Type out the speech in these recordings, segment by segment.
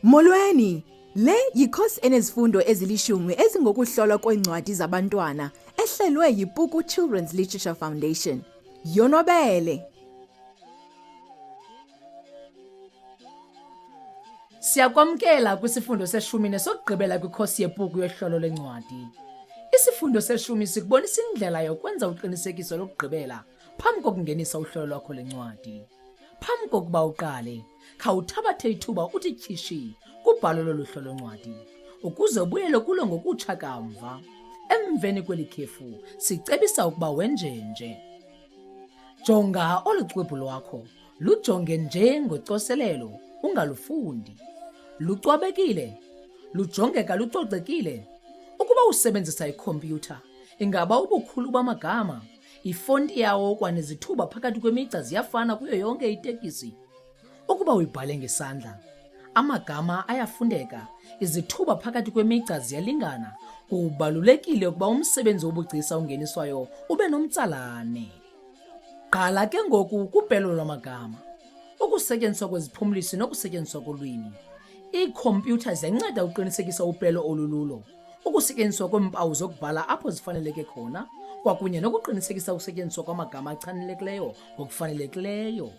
Molweni, le yikhosi enezifundo ezilishumi ezingokuhlolwa kwencwadi zabantwana ehlelwe yiPuku Children's Literature Foundation. Yonwabele. Siyakwamkela kwisifundo seshumi nesokugqibela kwikhosi yePuku yohlolo lwencwadi. Isifundo seshumi sikubonisa indlela yokwenza uqinisekiso lokugqibela phambi kokungenisa uhlolo lwakho lencwadi. Phambi kokuba uqale, khawuthabathe ithuba uthi tyishi kubhalo lolu hlolo-ncwadi ukuze ubuyele kulo ngokutsha kamva. Emveni kweli khefu sicebisa ukuba wenjenje. Jonga olu xwebhu lwakho, lujonge nje ngocoselelo, ungalufundi. Lucwabekile, lujongeka lucocekile. Ukuba usebenzisa ikhompyutha, ingaba ubukhulu bamagama, ifonti yawo kwanezithuba phakathi kwemigca ziyafana kuyo yonke itekisi. Ukuba uyibhale ngesandla, amagama ayafundeka, izithuba phakathi kwemigca ziyalingana. Kubalulekile ukuba umsebenzi wobugcisa ungeniswayo ube nomtsalane. Qala ke ngoku kupelo lwamagama, ukusetyenziswa kweziphumlisi nokusetyenziswa kolwimi. Iikhompyutha ziyanceda uqinisekisa upelo olululo, ukusetyenziswa kweempawu zokubhala apho zifaneleke khona, kwakunye nokuqinisekisa ukusetyenziswa kwamagama achanelekileyo ngokufanelekileyo.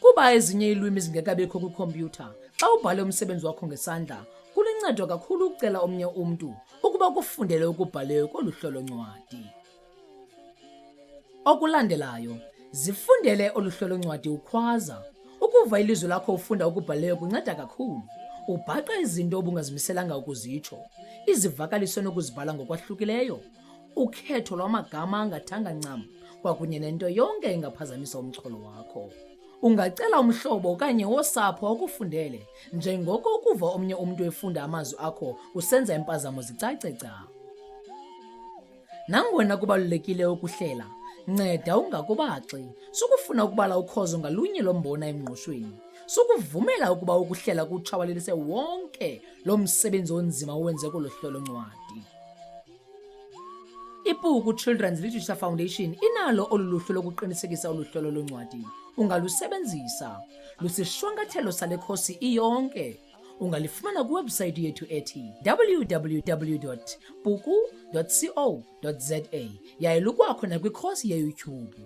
Kuba ezinye iilwimi zingekabikho kwikhompyutha, xa ubhale umsebenzi wakho ngesandla, kuluncedo kakhulu ukucela omnye umntu ukuba kufundele ukubhaleyo kolu hlolo-ncwadi. Okulandelayo, zifundele olu hlolo-ncwadi ukhwaza. Ukuva ilizwi lakho ufunda ukubhaleyo kunceda kakhulu. Ubhaqa izinto obungazimiselanga ukuzitsho, izivakaliso nokuzibhala ngokwahlukileyo, ukhetho lwamagama angathanga ncam, kwakunye nento yonke engaphazamisa umxholo wakho. Ungacela umhlobo okanye wosapho ukufundele, njengoko ukuva omnye umntu efunda amazwi akho usenza impazamo zicace ca. Nangona kubalulekile ukuhlela, nceda ungakubaxi. Sukufuna ukubala ukhozo ngalunye lombona emngqushweni. Sukuvumela ukuba ukuhlela kutshawalelise wonke lo msebenzi onzima owenze kolo hlolo-ncwadi. IPuku Children's Literature Foundation inalo olu luhlu lokuqinisekisa olu hlolo lwencwadi. Ungalusebenzisa, lusishwankathelo sale khosi iyonke. Ungalifumana kwiwebhusayithi yethu ethi www.puku.co.za yaye lukwakho nakwikhosi yeYouTube.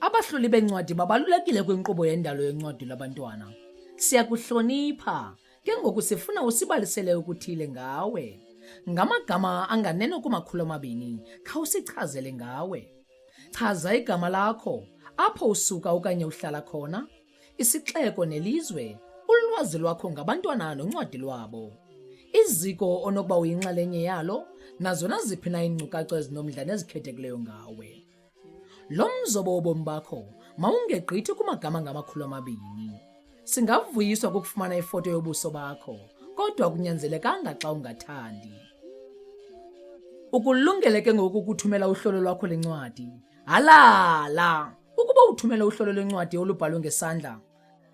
Abahloli bencwadi babalulekile kwinkqubo yendalo yencwadi labantwana. Siyakuhlonipha, ke ngoku sifuna usibalisele ukuthile ngawe. Ngamagama anganeno ku200, khawusichazele ngawe. Chaza igama lakho, apho usuka okanye uhlala khona, isixeko nelizwe, ulwazi lwakho ngabantwana noncwadi lwabo, iziko onokuba uyinxalenye yalo, nazo naziphi na iinkcukacha ezinomdla nezikhethekileyo ngawe. Lo mzobo wobomi bakho mawungegqithi kumagama angama200. Singavuyiswa kukufumana ifoto yobuso bakho, kodwa kunyanzelekanga xa ungathandi. Ukulungele ke ngoku ukuthumela uhlolo lwakho lencwadi. Halala! Ukuba uthumela uhlolo lwencwadi olubhalwe ngesandla,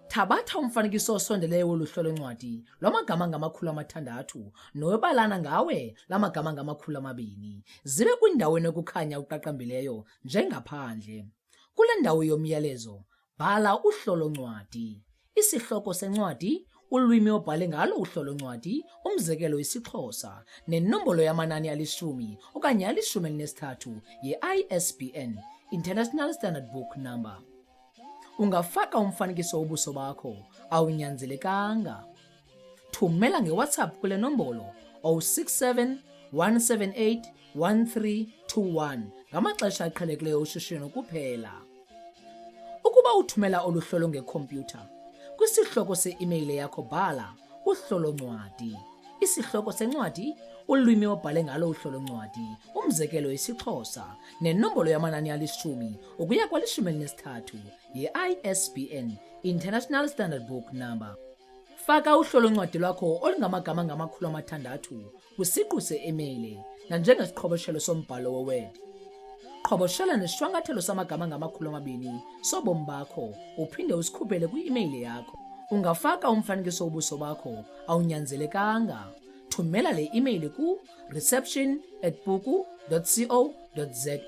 thabatha umfanekiso osondeleyo wolu hlolo-ncwadi lwamagama angama600 nowebalana ngawe lamagama angama200. Zibe kwindawo enokukhanya okuqaqambileyo njengaphandle. Kule ndawo yomyalezo, bhala uhlolo-ncwadi, isihloko sencwadi, ulwimi obhale ngalo uhlolo-ncwadi, umzekelo isiXhosa, nenombolo yamanani ali10 okanye ali13 ye-ISBN, International Standard Book Number. Ungafaka umfanekiso wobuso bakho, awunyanzelekanga. Thumela ngeWhatsApp kule nombolo 067 178 1321 ngamaxesha aqhelekileyo oshishino kuphela. Ukuba uthumela olu hlolo ngekhompyutha, kwisihloko se-imeyile yakho bhala uhlolo-ncwadi, isihloko sencwadi, ulwimi obhale ngalo uhlolo-ncwadi, umzekelo isiXhosa, nenombolo yamanani ali10 ukuya kwali13 ye-ISBN, International Standard Book Number. Faka uhlolo-ncwadi lwakho olungamagama angama600 kwisiqu se-imeyile nanjengesiqhoboshelo sombhalo we-Word. Qhoboshela nesishwankathelo samagama angama200 sobomi bakho uphinde usikhuphele kwi-imeyile yakho. Ungafaka umfanekiso wobuso bakho, awunyanzelekanga. Thumela le imeyile ku reception@buku.co.za.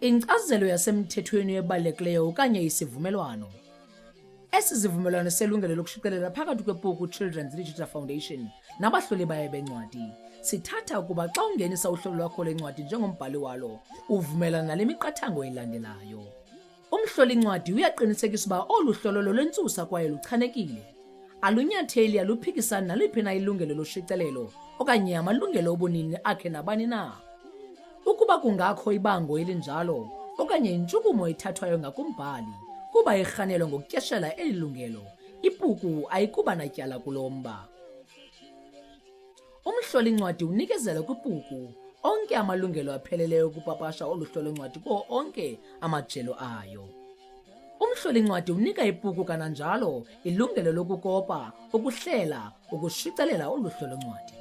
Inkcazelo yasemthethweni ebalulekileyo okanye isivumelwano. Esi sivumelwano selungelo lokushicilela phakathi kweBuku Children's Literature Foundation nabahloli bayo bencwadi. Sithatha ukuba xa ungenisa uhlolo lwakho lencwadi njengombhali walo, uvumelana nale miqathango elandelayo. Umhloli-ncwadi uyaqinisekisa uba olu hlolo lolwentsusa kwaye luchanekile. Alunyatheli aluphikisani naliphi na ilungelo loshicilelo okanye amalungelo obunini akhe nabani na. Ukuba kungakho ibango elinjalo okanye intshukumo ethathwayo ngakumbhali kuba irhanelwa ngokutyeshela eli lungelo, ibuku ayikuba natyala kulomba. Umhloli-ncwadi unikezela kwibuku onke amalungelo apheleleyo okupapasha olu hlolo-ncwadi kuwo onke amajelo ayo. Umhloli-ncwadi unika ibuku kananjalo ilungelo lokukopa, ukuhlela, ukushicelela olu hlolo-ncwadi.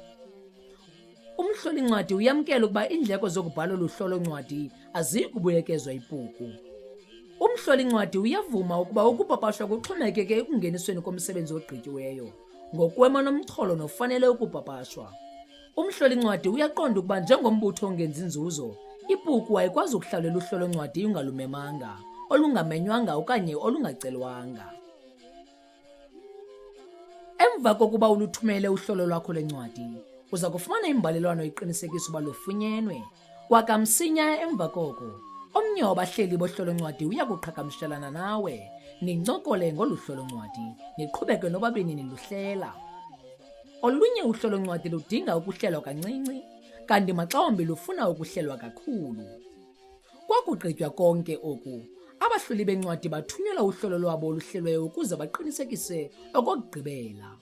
Umhloli-ncwadi uyamkela ukuba iindleko zokubhala olu hlolo-ncwadi aziyi kubuyekezwa ibuku. Umhloli-ncwadi uyavuma ukuba ukupapashwa kuxhomekeke ekungenisweni komsebenzi ogqityiweyo ngokwema nomxholo nofanele ukupapashwa. Umhloli-ncwadi uyaqonda ukuba njengombutho ongenzi nzuzo, ibuku ayikwazi ukuhlalela uhlolo-ncwadi ungalumemanga, olungamenywanga okanye olungacelwanga. Emva kokuba uluthumele uhlolo lwakho lencwadi, uza kufumana imbalelwano iqinisekisa uba lufunyenwe. Kwakamsinya emva koko, omnye wabahleli bohlolo-ncwadi uya kuqhagamshelana nawe, nincokole ngolu hlolo-ncwadi, niqhubeke nobabini niluhlela. Olunye uhlolo-ncwadi ludinga ukuhlelwa kancinci, kanti maxawambi lufuna ukuhlelwa kakhulu. Kwakugqitywa konke oku, abahloli bencwadi bathunyelwa uhlolo lwabo oluhlelweyo ukuze baqinisekise okokugqibela.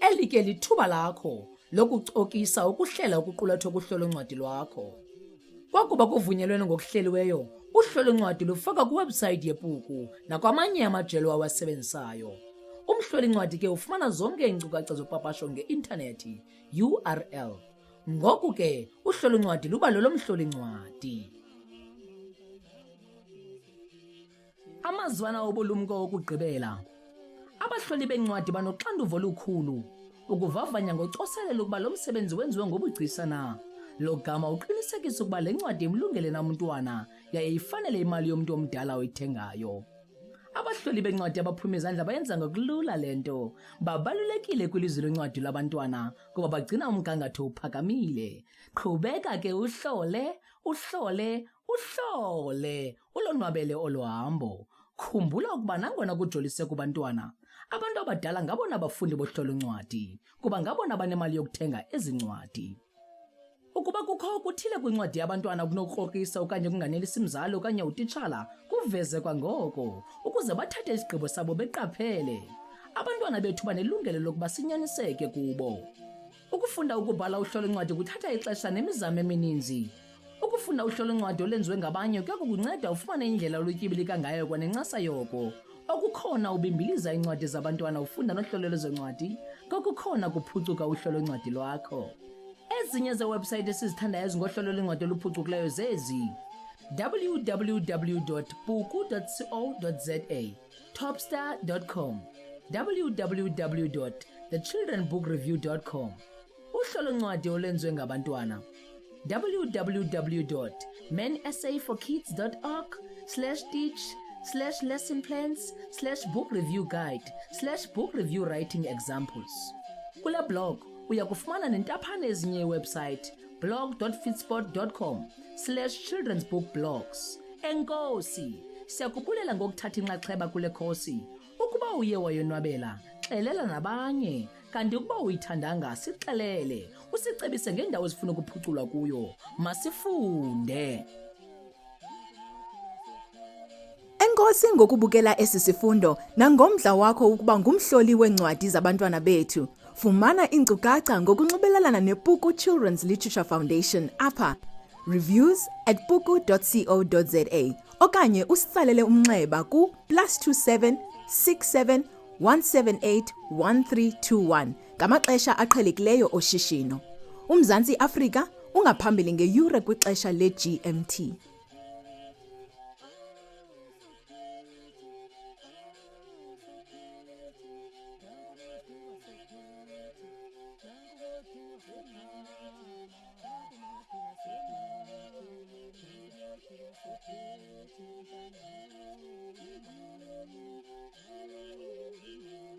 Eli ke lithuba lakho lokucokisa ukuhlela okuqulathwe kuhlolo-ncwadi lwakho. Kwakuba kuvunyelwene ngokuhleliweyo, uhlolo-ncwadi lufaka kwiwebhusayithi yebuku nakwamanye amajelo awasebenzisayo. Umhloli-ncwadi ke ufumana zonke iinkcukacha zopapasho nge-intanethi, URL. Ngoku ke uhlolo-ncwadi luba lolomhloli-ncwadi. Amazwana obulumko okugqibela. Abahloli bencwadi banoxanduva olukhulu ukuvavanya ngocoselelo ukuba lo msebenzi wenziwe ngobugcisa na. Lo gama uqinisekisa ukuba le ncwadi imlungele na umntwana yaye ifanele imali yomntu omdala oyithengayo. Abahloli bencwadi abaphuma izandla bayenza ngokulula le nto. Babalulekile kwilizwi lencwadi labantwana kuba bagcina umgangatho uphakamile. Qhubeka ke uhlole, ulonwabele olo hambo. Khumbula ukuba nangona kujolise kubantwana, abantu abadala ngabona bafundi bohlolo-ncwadi kuba ngabona banemali yokuthenga ezi ncwadi. Ukuba kukho okuthile kwincwadi yabantwana kunokukrokisa okanye kunganelisi mzali okanye utitshala, kuveze kwangoko ukuze bathathe isigqibo sabo beqaphele. Abantwana bethu banelungelo lokuba sinyaniseke kubo. Ukufunda ukubhala uhlolo-ncwadi kuthatha ixesha nemizamo emininzi. Ukufunda uhlolo-ncwadi olenziwe ngabanye kuya kukunceda ufumane indlela olutyibilika ngayo kwanencasa yoko. Okukhona ubimbiliza iincwadi zabantwana ufunda nohlolo lwezoncwadi, kokukhona kuphucuka uhlolo-ncwadi lwakho. Ezinye zewebhusayithi esizithandayo ezingohlolo lwencwadi oluphucukileyo zezi: www.buku.co.za, topstar.com, www.thechildrenbookreview.com, uhlolo-ncwadi olwenziwe ngabantwana, www.mansayforkids.org/teach/lesson plans/book review guide/book review writing examples. Kule blog uya kufumana nentaphane ezinye iwebhusayithi, blog.feedspot.com/childrensbookblogs. Enkosi, siyakubulela ngokuthatha inxaxheba kule khosi. Ukuba uye wayonwabela, xelela nabanye. Kanti ukuba uyithandanga, sixelele, usicebise ngendawo ezifuna ukuphuculwa kuyo. Masifunde. Enkosi ngokubukela esi sifundo nangomdla wakho ukuba ngumhloli wencwadi zabantwana bethu. Fumana iinkcukacha ngokunxibelelana neBuku Children's Literature Foundation apha reviews@buku.co.za okanye usitsalele umnxeba ku +27 67 178 1321 ngamaxesha aqhelekileyo oshishino. UMzantsi Afrika ungaphambili ngeyure kwixesha le-GMT. Thank you.